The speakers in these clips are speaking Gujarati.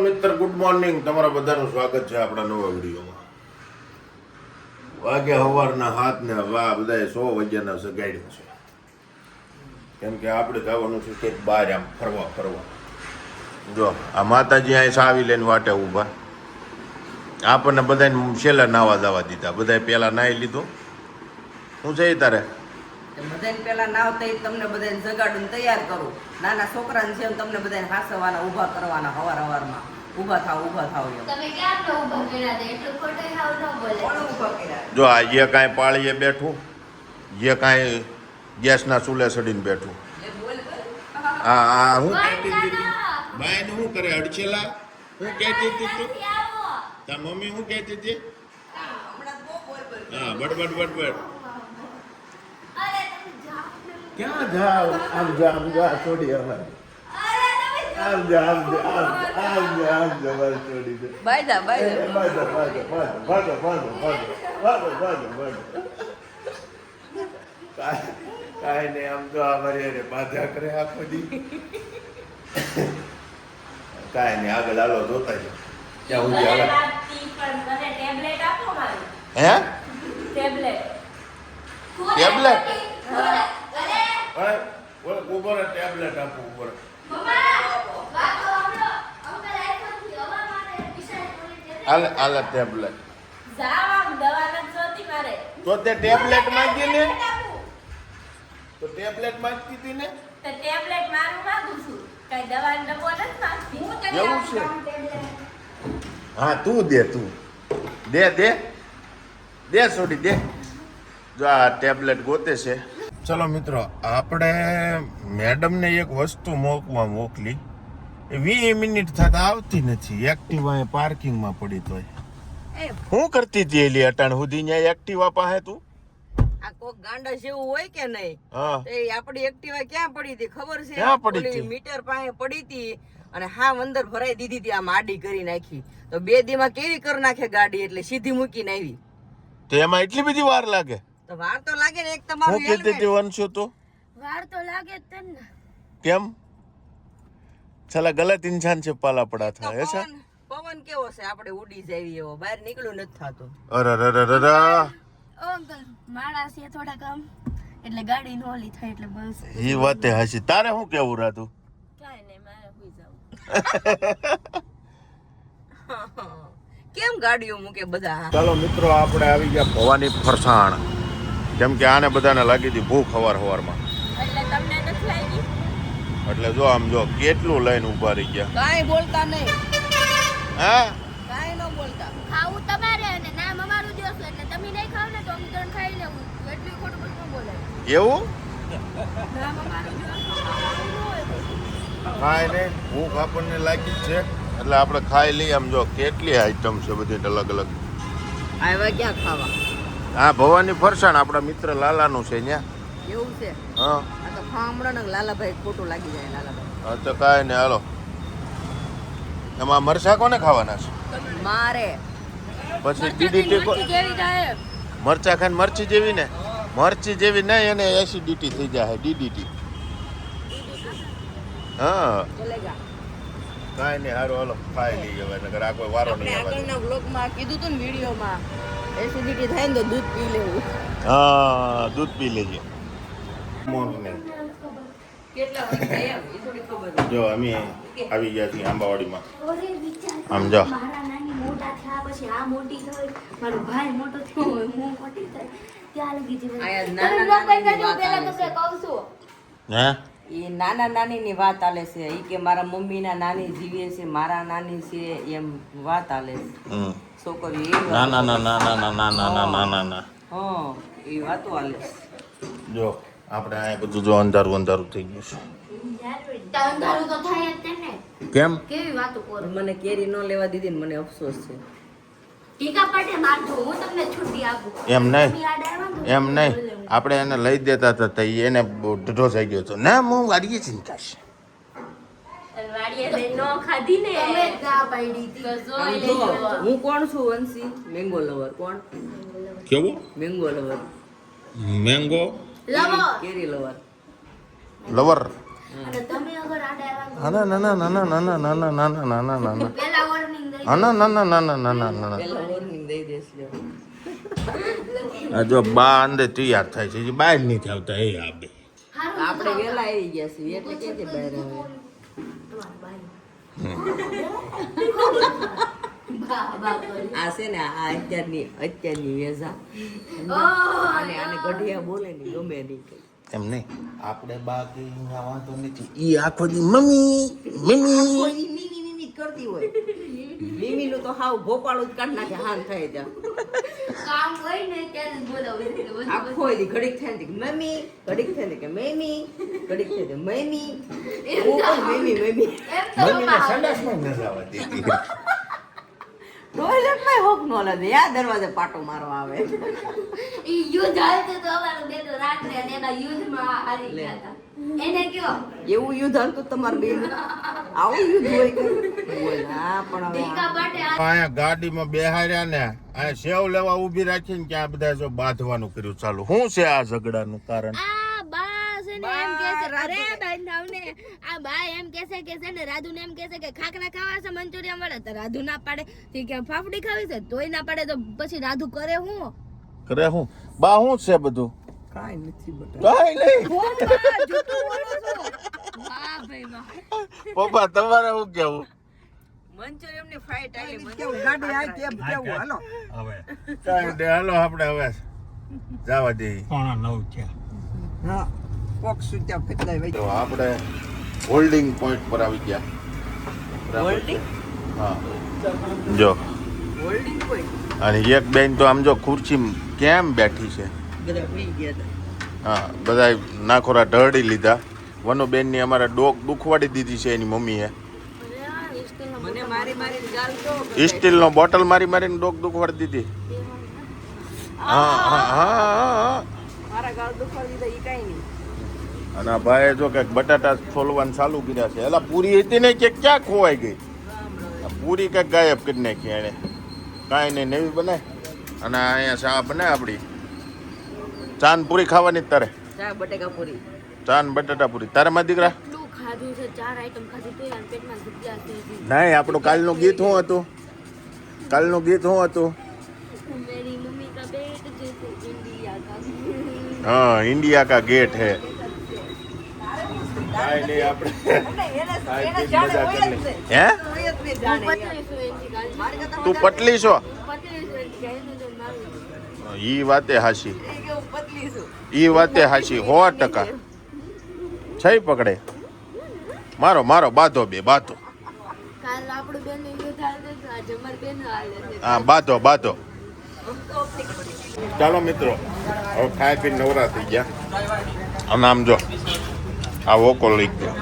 મિત્ર, ગુડ મોર્નિંગ. તમારા બધાનું સ્વાગત છે આપણા નવા વિડીયોમાં. વાગે સવારના હાથ ને વાહ બધાએ 100 વાગ્યાના સગાડ્યું છે. કેમ કે આપણે જવાનું છે કંઈક બહાર આમ ફરવા. જો આ માતાજી અહીં સાવી લઈને વાટે ઊભા. આપણને બધાને છેલ્લા નાવા જવા દીધા. બધાએ પહેલાં નાહી લીધું. શું છે તારે? બધાને પેલા નાવતા તમને બધાને જગાડું તૈયાર કરું. નાના છોકરાને છે તમને બધાને હાસવાના ઊભા કરવાના હવારમાં. ઊભા થાવ એમ. તમે ક્યાં તો ઊભા કર્યા હતા? એટલું ખોટું હાવ ન બોલે. કોણ ઊભા કર્યા? જો આ જે કાંઈ પાળીએ બેઠું, જે કાંઈ ગેસના ચૂલે ચડીને બેઠું. હું કહેતી હતી બાઈને શું કરે અડચેલા? હું કહેતી હતી તું? તાર મમ્મી શું કહેતી હતી? હા, બડબડ. ક્યાં જાવ? આમ જા છોડી અમારે. આમ જા મારી છોડી દે. બાયદા કાંઈ નહીં, આમ તો અમારી અરે બાધા કરે આખો દી. કાંઈ નહીં, આગળ હાલો જોતા છે ક્યાં સુધી હાલે. હે ટેબ્લેટ? ઉપર ટેબ્લેટ આપો ઉપર. હાલ ટેબ્લેટ તો તે ટેબ્લેટ માંગી ને, તો ટેબ્લેટ માંગતી હતી ને. ટેબ્લેટ મારું માંગુ છું, કઈ દવાનો ડબ્બો નથી માંગતી. એવું છે? હા, તું દે છોડી દે. જો આ ટેબ્લેટ ગોતે છે. ચલો મિત્રો, આપણે મેડમને એક વસ્તુ મોકલી. 20 મિનિટ થતા આવતી નથી. એક્ટિવા પાર્કિંગમાં પડી તોય. શું કરતી હતી એલી અટાણ સુધી ત્યાં એક્ટિવા પાસે તું? આ કોક ગાંડા જેવું હોય કે નહીં? હા, એ આપણી એક્ટિવા ક્યાં પડી હતી ખબર છે? ક્યાં પડી હતી? મીટર પાસે પડી હતી અને હા અંદર ભરાઈ દીધી હતી. આમ આડી કરી નાખી તો 2 દીમાં કેવી કરી નાખે ગાડી, એટલે સીધી મૂકીને આવી. તો એમાં એટલી બધી વાર લાગે? તો વાર તો લાગે ને. એક તમારું હું કહેતી હતી વંશો તો વાર તો લાગે જ તને. કેમ? છેલ્લા ગલત ઇન્સાન છે પાલા પડા તો થાય છે. પવન કેવો છે, આપણે ઉડી જાવી એવો, બહાર નીકળ્યું નથી થતું. અરે અંકલ માણસ છે થોડા કામ એટલે ગાડી નો ઓલી થાય એટલે બસ. એ વાતે હાચી. તારે શું કેવું રાતું? કાઈ નહીં, મારે હોઈ જાવ. કેમ ગાડીઓ મૂકે બધા? ચાલો મિત્રો, આપણે આવી ગયા ભવાની ફરસાણ. કેમ કે આને બધાને લાગી હતી ભૂખ સવારમાં. એટલે તમને નથી લાગી? એટલે જો આમ જો કેટલું લઈને ઊભા રહી ગયા. કાંઈ બોલતા નહીં. હા, કાંઈ ન બોલતા. ખાવું તમારે અને નામ અમારું જોશું એટલે તમે નહીં ખાવ ને તો અમે ત્રણ ખાઈ લેવું. એટલું ખોટું ન બોલાય. એવું નામ અમારું જોશું. કાંઈ નહીં, ભૂખ આપણને લાગી જ છે એટલે આપણે ખાઈ લઈએ. આમ જો કેટલી આઈટમ છે બધી અલગ અલગ. આવ્યા ક્યાં ખાવા? હા, ભવાની ફરસાણ આપણા મિત્ર લાલાનું છે ત્યાં. એવું છે? હા, આ તો ખામડા ને લાલાભાઈ ખોટું લાગી જાય. લાલાભાઈ હા, તો કાંઈ નહીં, હાલો. એમાં મરચા કોને ખાવાના છે? મારે પછી ડીડીટી જેવી જાય. મરચા ખાઈને મરચી જેવી ને? મરચી જેવી નહીં, એને એસિડિટી થઈ જાય. ડીડીટી. હા, ચલેગા. કાંઈ નહીં, સારું, હાલો ખાઈ લઈએ હવે, નકર આ કોઈ વારો આપણે નહીં આવે. આગળના વ્લોગમાં કીધું હતું ને વિડીયોમાં, એસિડિટી થાય ને તો દૂધ પી લેવું. હા, દૂધ પી લેજે. કેટલા વાગે એમ એ થોડી ખબર છે. જો અમે આવી ગયા છીએ આંબાવાડીમાં. ઓરે વિચાર આમ જો. મારા નાની મોટા થયા પછી આ મોટી થઈ, મારો ભાઈ મોટો થયો હોય, હું મોટી થઈ, ત્યાં લગી જીવન. આયા તમે નાના ન કઈ નાનીની જજો, વાત પહેલા આવે તો છે. કહું છું. હે? એ નાના નાનીની વાત આલે છે. એ કે મારા મમ્મીના નાની જીવે છે, મારા નાની છે, એમ વાત આલે છે. હમ. છોકરીઓ એ ના ના ના ના ના ના ના ના ના ના ના. હા, એ વાતો આલે છે. જો આપણે આ બધું જો અંધારું થઈ ગયું છે. તો અંધારું તો થાય જ તે ને. કેમ? કેવી વાતો કરો? મને કેરી ન લેવા દીધી ને મને અફસોસ છે. ટીકા પાટે મારજો, હું તમને છૂટી આપું. એમ નહીં, તમે યાદ આવ્યા ને? એમ નહીં. આપણે એને લઈ દેતા હતા તો એને ઢઢો થઈ ગયો હતો. ના, હું વાડીએ ચિંતા છે. વાડીએ જઈને નો ખાધી ને. તમે જ ના પાડી હતી. તો જોઈ આમ જો, લેજો. હું કોણ છું વંશી? Mango lover. કોણ? કેવું? Mango lover. મેંગો લવો. કેરી લવર. લવર. અને તમે અગર આડા આવ્યા ના ના ના ના ના ના ના ના ના ના ના ના ના. પેલા હા ના ના ના ના ના ના ના ના પેલા વોર્નિંગ દઈ દેશ લ્યો. આ જો બા અંદર તૈયાર થાય છે હજી બહાર નથી આવતા એ આ બે આપણે વેલા આવી ગયા છીએ એટલે ક્યાંથી બહાર આવે. આ છે ને આ અત્યારની વેઝા આને ગઢિયા બોલે ને ગમે નહીં કઈ. એમ નહીં આપણે બા કે અહીંયા વાંધો નથી ઈ આખો દી મમ્મી મમ્મી કોઈ મીમી કરતી હોય. મીમીનું તો હાવ ભોપાળું જ કાઢ નાખે હાન થાય ત્યાં. કામ હોય ને ત્યારે જ બોલાવે એટલે બધું આખો દી ઘડીક થાય ને કે મમ્મી, ઘડીક થાય ને કે મેમી, ઘડીક થાય ને મમ્મી. હું પણ મેમી મેમી. એમ તો મમ્મીને સંડાસમાં જ નથી આવવા દેતી ટોયલેટમાં હોક નો લાગે યા દરવાજે પાટો મારવા આવે. ઈ યુદ્ધ હાલતું તો અમારું બેટો રાત્રે અને એના યુદ્ધમાં હારી ગયા હતા. એને કયો એવું યુદ્ધ હાલતું તમારે બેન આવું યુદ્ધ હોય કે હોય ના પણ હવે ભીકા માટે અહીંયા ગાડીમાં બેહાર્યા ને અહીંયા સેવ લેવા ઊભી રાખીને કે આ બધા જો બાંધવાનું કર્યું ચાલુ શું છે આ ઝઘડાનું કારણ આ બા છે ને એમ કહે છે અરે બાંધાવને આ બા એમ કહે છે ને રાધુ ને એમ કહે છે કે ખાખરા ખાવા છે મંચુરિયન મળે તો રાધુ ના પાડે ઠીક કે ફાફડી ખાવી છે તોય ના પાડે તો પછી રાધુ કરે હું કરે હું બા શું છે બધું કાંઈ નથી બટા. કાંઈ નહીં વાહ ભાઈ વાહ પપ્પા તમારે શું કેવું મંચુરિયન ની ફાઇટ આવી કેવું ગાડી આવી કેમ કેવું હાલો હવે કાંઈ નહીં, હાલો આપણે હવે જવા દઈએ હા કોક સુત્યા ફેરલાય ભાઈ તો આપણે હોલ્ડિંગ પોઈન્ટ પર આવી ગયા બરાબર છે? હોલ્ડિંગ હા જો હોલ્ડિંગ કોઈ અને એક બેન તો આમ જો ખુરશી કેમ બેઠી છે બધા ભઈ ગયા હતા. હા બધા નાખોરા ઢળી લીધા વનો બેનની અમારા ડોક દુખવાડી દીધી છે એની મમ્મીએ મને મારી મારી ગાલ તો સ્ટીલનો બોટલ મારી મારીને ડોક દુખવાડી દીધી હા હા હા હા મારા ગાલ દુખવાડી દીધા ઈ કાઈ નહીં. અને આ ભાઈએ જો કંઈક બટાટા ફોલવાનું ચાલુ કર્યા છે એલા પૂરી હતી ને કે ક્યાં ખોવાઈ ગઈ આ પૂરી કંઈક ગાયબ કરી નાખી એણે કાંઈ નહીં નવી બનાય અને અહીંયા ચા બને આપણી ચાન પૂરી ખાવાની જ તારે ચા બટેકા પૂરી ચાન બટાટા પૂરી તારે માં દીકરા એટલું ખાધું છે 4 આઈટમ ખાધી તો યાર પેટમાં જગ્યા થઈ ગઈ નહીં આપણું કાલનું ગીત શું હતું કાલનું ગીત શું હતું मेरी मम्मी का बेट जैसे इंडिया का हाँ इंडिया का गेट है કાંઈ નહીં આપણે એને જાણે હોય જ નહીં. હે હોય જ નહીં જાણે યાર. પતલી છું એની ગાડી મારી કરતા તું પટલી છો પતલી છું એની ગાડી તો મારું ઈ વાતે હાસી એ કે હું પતલી છું. ઈ વાતે હાસી 100% છઈ પકડે મારો મારો બાધો બે બાધો કાલ આપણું બેન યુદ્ધ હાલે છે આજે અમારી બેન હાલે છે હા બાધો બાધો ચાલો મિત્રો હવે ખાઈ પીને નવરા થઈ ગયા અને આમ જો આ વોકો લઈ ગયો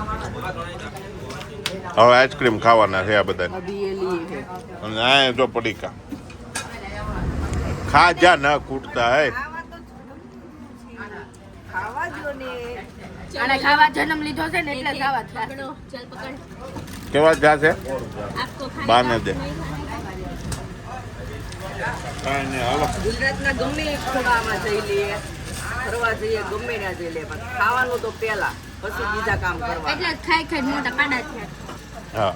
હવે આઈસ્ક્રીમ ખાવાના છે આ બધા અભી એ લીએ હે. અને આ જો પડીકા ખા જા ન કૂટતા હે ખાવા જો ને અને ખાવા જન્મ લીધો છે ને એટલે ખાવા પકડો ચાલ પકડ કેવા જાશે આપકો બાને દે કાંઈ નહીં હાલો ગુજરાતના ગમે એક ખૂણામાં જઈ લઈએ ફરવા જઈએ ગમે ના જઈ લઈએ પણ ખાવાનું તો પહેલા પછી બીજા કામ કરવા. એટલે ખાઈ ખાઈ મોટા પાડા થયા હા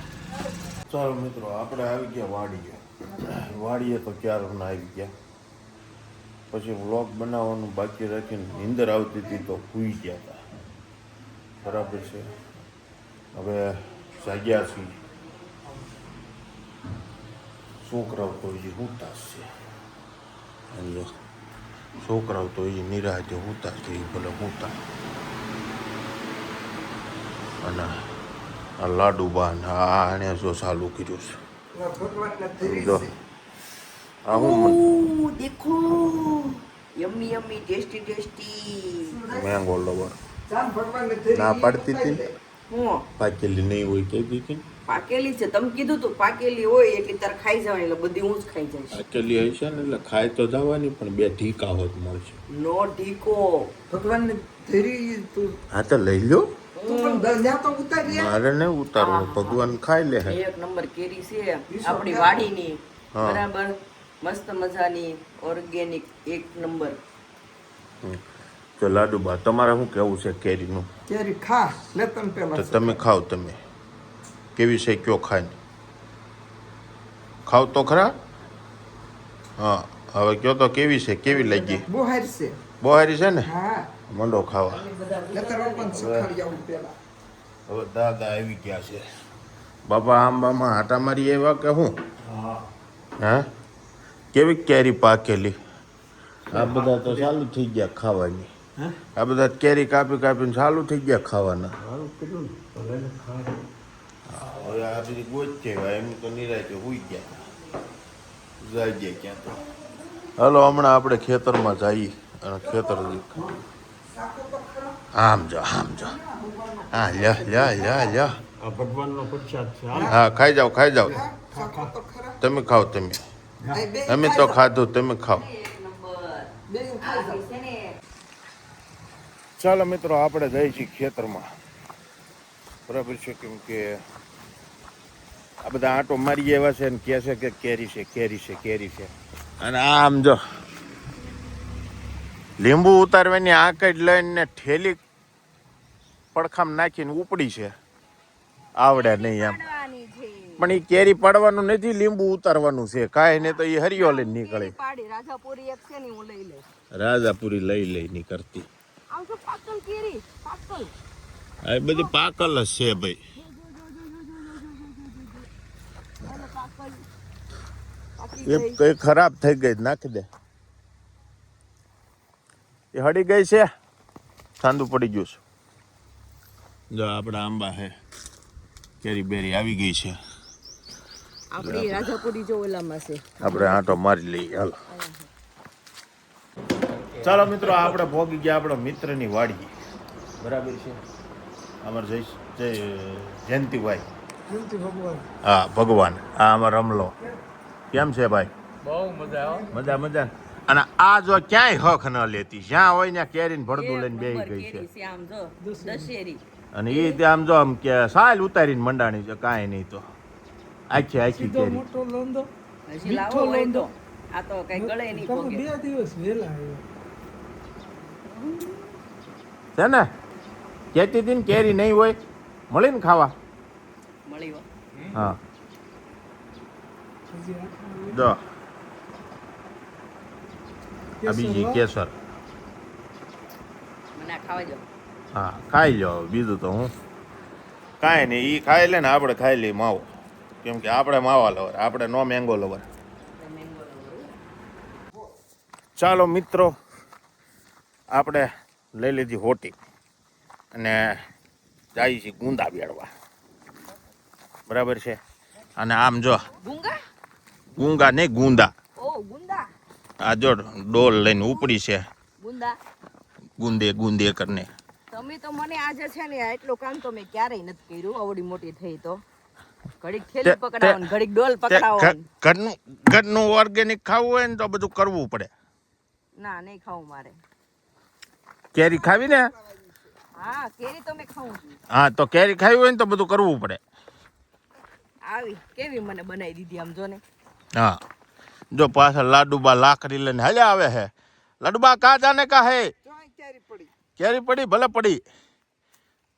ચાલો મિત્રો આપણે આવી ગયા વાડીએ વાડીએ તો ક્યારના આવી ગયા પછી વ્લોગ બનાવવાનું બાકી રાખીને નીંદર આવતી હતી તો સૂઈ ગયા હતા બરાબર છે હવે જાગ્યા છીએ છોકરાઓ તો હજી હુતા છે અને જો છોકરાઓ તો હજી નિરાહતે હુતા છે એ ભલે હુતા અને આ લાડુ બાન આ એને જો ચાલુ કર્યું છે ભગવાનના ધરી જો આ હું ઓહ, દેખો yummy yummy tasty tasty. Mango lover ચાલ ભગવાનને ધરી ના પાડતી હતી ને હું પાકેલી નહીં હોય કઈ દીધી પાકેલી છે તમે કીધું તું પાકેલી હોય એટલે તારે ખાઈ જવાની એટલે બધી હું જ ખાઈ જઈશ. પાકેલી હશે ને એટલે ખાય તો જવાની પણ બે ઢીકા હોત મળશે નો ઢીકો ભગવાનને ધરી તું હા તો લઈ લો તું પણ દલ્યા તો ઉતારી મારે નહીં ઉતારવું ભગવાન ખાઈ લે એક નંબર કેરી છે આપણી વાડીની હા. બરાબર મસ્ત મજાની ઓર્ગેનિક એક નંબર. તો લાડુ બા તમારે શું કેવું છે કેરીનું કેરી ખા લેતન તો પેલા તમે ખાઓ તમે કેવી છે કયો ખાય ખાવ તો ખરા. હા હવે કયો તો કેવી છે, કેવી લાગી? બહાર છે. બહારી છે ને, હા મંડો ખાવા. નતર પણ શીખાડી આવું પેલા. હવે દાદા આવી ગયા છે. બાપા આંબામાં હાટા મારી એવા કે હું? હા કેવી કેરી પાકેલી? આ બધા તો ચાલુ થઈ ગયા ખાવાની. આ બધા કેરી કાપી કાપીને ચાલુ થઈ ગયા ખાવાના. હવે આ બધી ગોચે એમ તો નિરાયતે હોઈ ગયા જઈએ ક્યાં તો. હાલો હમણાં આપણે ખેતરમાં જઈએ અને ખેતર આમ જો હા લ્યો લ્યો લ્યો લ્યો. આ ભગવાનનો પ્રસાદ છે. હા ખાઈ જાઓ ખાઈ જાઓ. શાકો તો ખરા. તમે ખાઓ તમે. આ બે અમે તો ખાધું તમે ખાઓ. બે ખાઈ જાઓ. છે ને ચાલો મિત્રો આપણે જઈએ છીએ ખેતરમાં. બરાબર છે, કેમ કે આ બધા આંટો મારી એવા છે ને કહે છે કે કેરી છે કેરી છે કેરી છે. અને આમ જો લીંબુ ઉતારવાની આંકડ લઈને ઠેલી પડખામ નાખીને ઉપડી છે. આવડે નહીં એમ. પાડવાની છે. પણ એ કેરી પાડવાનું નથી, લીંબુ ઉતારવાનું છે. કાંઈ ને તો એ હરિયો લઈને નીકળે. પાડી રાજાપુરી એક છે ને હું લઈ લઈશ. રાજાપુરી લઈ નીકળતી. આમ તો પાકલ કેરી પાકલ. આ બધી પાકલ જ છે ભાઈ. અને પાકલ પાકી એ ગઈ. કઈ ખરાબ થઈ ગઈ, નાખી દે. એ હળી ગઈ છે, ઠંડુ પડી ગયું છે. જો આપણા આંબા હે, કેરી બેરી આવી ગઈ છે. આપણી રાજાપુરી જો ઓલામાં છે. આપણે આંટો મારી લઈએ હાલો. ચાલો મિત્રો આપણે ભોગી ગયા આપણા મિત્રની વાડી. બરાબર છે, અમાર જય જયંતિભાઈ. હા ભગવાન. આ અમાર રમલો. કેમ છે ભાઈ? બહુ મજા આવે. મજા મજા. અને આ જો ક્યાંય હક ન લેતી, જ્યાં હોય ત્યાં કેરીને ભરતું લઈને બેહી ગઈ છે. કેરી છે આમ જો દશેરી. અને એ ત્યાં આમ જો આમ કે સાલ ઉતારીને મંડાણી છે, કાંઈ નહીં તો આખી આખી કેરી. હજી લાવો હોય તો આ તો કઈ ગળે નહીં પોગે. છે ને કહેતી હતી ને કેરી નહીં હોય, મળીને ખાવા. મળી હો. હા જો આ બીજી કેસર. મને આ ખાવા જો. હા ખાઈ લો, બીજું તો હું કાંઈ નહીં. એ ખાઈ લે ને આપણે ખાઈ લઈએ માવો, કેમ કે આપણે માવા લવર, આપણે નો મેંગો લવર. ચાલો મિત્રો આપણે લઈ લીધી હોટી અને જાય છે ગુંદા બેડવા. બરાબર છે. અને આમ જો ગુંગા ગુંગા નહીં ગુંદા. ઓ ગુંદા આ જો ડોલ લઈને ઉપડી છે, ગુંદા. ગુંદે ગુંદે કરીને. તમે તો મને આજે છે ને એટલું કામ તો મેં ક્યારેય નથી કર્યું. આવડી મોટી થઈ તો ઘડીક થેલી પકડાવવાની, ઘડીક ડોલ પકડાવવાની. ઘરનું ઓર્ગેનિક ખાવું હોય ને તો બધું કરવું પડે. ના નહીં ખાવું મારે. કેરી ખાવી ને, હા કેરી તો મેં ખાવું છું. હા તો કેરી ખાવી હોય ને તો બધું કરવું પડે. આવી કેવી મને બનાવી દીધી આમ જો ને. હા જો પાછળ લાડુબા લાકડી લઈને હાલ્યા આવે હે. લાડુબા કहाँ जाने का है? ચોય કેરી પડી. કેરી પડી ભલે પડી,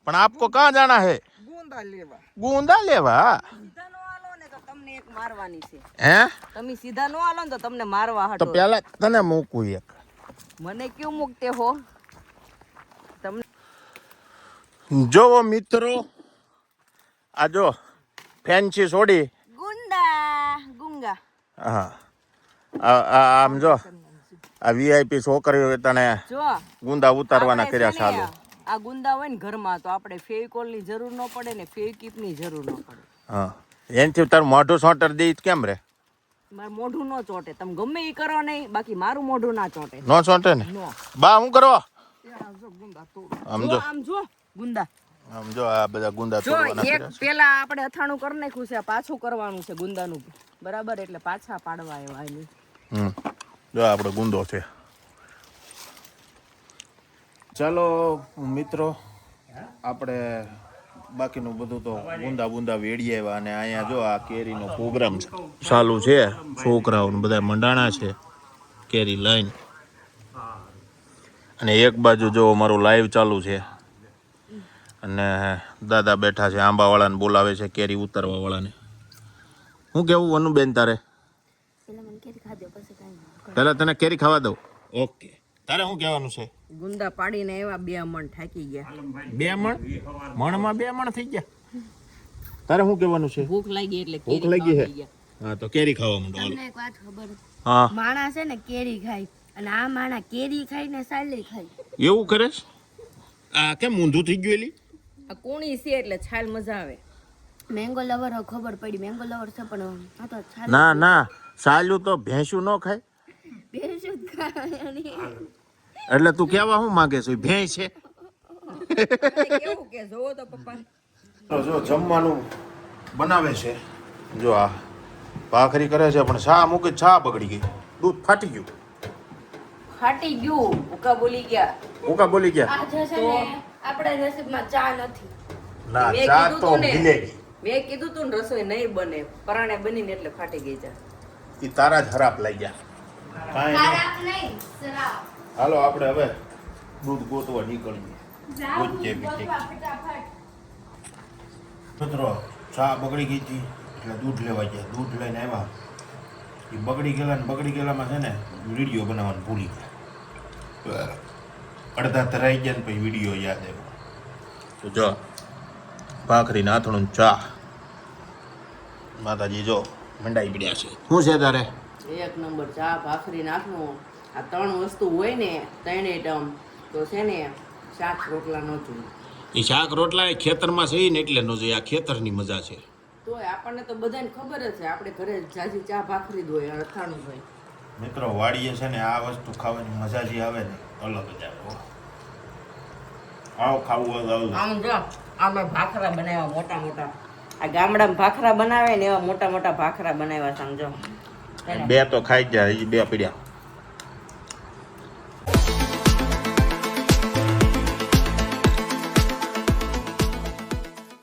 પણ આપકો કहाँ जाना है? ગુંદા લેવા. ગુંદા લેવા. સીધા નો આલો ને તો તમને એક મારવાની છે. હે તમે સીધા નો આલો ને તો તમને મારવા તો હટો. પેલા તને મૂકું એક. મને ક્યું મૂકતે હો તમને? જોવો મિત્રો આ જો ફેન્સી છોડી. ગુંદા ગુંગા. હા આમ જો આ વીઆઈપી છોકરીઓ તને જો ગુંદા ઉતારવાના આપણે કર્યા છે ને ચાલુ. આ ગુંદા હોય ને ઘરમાં તો આપણે ફેવિકોલ ની જરૂર ન પડે ને ફેવિકીપ ની જરૂર ન પડે. હા એનથી તારું મોઢું સોંટર દઈ કેમ રે? મારું મોઢું ન ચોટે. તમે ગમે એ કરો નહીં, બાકી મારું મોઢું ના ચોટે. નો સોંટે ને? નો. બા હું કરવા ગુંદા તો આમ જો જો આમ જો ગુંદા. આમ જો આ બધા ગુંદા જો તોડવાના એક કર્યા છે. પેલા આપણે અથાણું કરી નાખ્યું છે, પાછું કરવાનું છે ગુંદાનું. બરાબર, એટલે પાછા પાડવા એવા એની. જો આપણો ગુંદો છે. ચાલો મિત્રો આપણે બાકીનું બધું તો ગુંદા વેડી આવ્યા અને અહીંયા જો આ કેરીનો પ્રોગ્રામ ચાલુ છે. છોકરાઓ બધા મંડાણા છે કેરી લઈને. અને એક બાજુ જો અમારું લાઈવ ચાલુ છે અને દાદા બેઠા છે, આંબાવાળાને બોલાવે છે કેરી ઉતારવા વાળાને. હું કેવું વનુબેન તારે પેલા મને કેરી ખાધો પછી કાંઈ પહેલા તને કેરી ખાવા દઉં ઓકે તારે શું કહેવાનું છે ગુંદા પાડીને એવા 2 મણ થાકી ગયા. 2 મણ મણમાં 2 મણ થઈ ગયા તારે શું કહેવાનું છે ભૂખ લાગી એટલે ભૂખ કેરી લાગી ખાવા હે? થઈ ગયા. હા તો કેરી ખાવા માંડો હાલો. તમને એક વાત ખબર હા માણસ છે ને કેરી ખાય અને આ માણા કેરી ખાઈને સાલી ખાય એવું કરે છે? આ કેમ ઊંધું થઈ ગયું એલી આ કુણી છે એટલે છાલ મજા આવે. મેંગો લવર ખબર પડી મેંગો લવર છે પણ આ તો છાલ ના ના સાલું તો ભેંસું ન ખાય બેસું જ ખાવાની. એટલે તું કેવા શું માંગે છે ભેંસ છે કેવું કે જોવો તો પપ્પા જો જમવાનું બનાવે છે જો આ ભાખરી કરે છે પણ ચા મૂકી ચા બગડી ગઈ દૂધ ફાટી ગયું ફાટી ગયું ભૂકા બોલી ગયા. ઉકા બોલી ગયા આજે છે ને આપણા નસીબમાં ચા નથી. ના મેં ચા કીધું તો તું ને. મિલેગી મેં કીધું તું ને રસોઈ નહીં બને પરાણે બનીને એટલે ફાટી ગઈ છે. ઈ તારા જ હરાપ લઈ ગયા કાંઈ નહીં. ખરાબ નહીં શરાબ. હાલો આપણે હવે દૂધ ગોતવા નીકળીએ ગોતીએ બીજે. મિત્રો ચા બગડી ગઈ હતી એટલે દૂધ લેવા ગયા દૂધ લઈને આવ્યા એ બગડી ગયેલામાં છે ને વિડીયો બનાવવાનું ભૂલી ગયા અડધા તરાઈ ગયા ને પછી વિડીયો યાદ આવ્યો તો જો ભાખરી નાથણું ચા માતાજી જો મંડાઈ પડ્યા છે શું છે તારે એક નંબર ચા ભાખરી નાખવું આ 3 વસ્તુ હોય ને 3 આઈટમ તો છે ને શાક રોટલા ન જોઈએ. એ શાક રોટલા એ ખેતરમાં છે ને એટલે નો જોઈએ આ ખેતરની મજા છે તોય આપણને તો બધાને ખબર જ છે આપણે ઘરે જાજી ચા ભાખરી જ હોય અથાણું હોય. મિત્રો વાડીએ છે ને આ વસ્તુ ખાવાની મજા જે આવે ને અલગ જ આવે હો. આવો ખાવું હોય તો આવજો. આમ જો આમાં ભાખરા બનાવ્યા મોટા મોટા આ ગામડામાં ભાખરા બનાવે ને એવા મોટા મોટા ભાખરા બનાવ્યા સમજો. બે તો ખાઈ જ જાય હજી 2 પડ્યા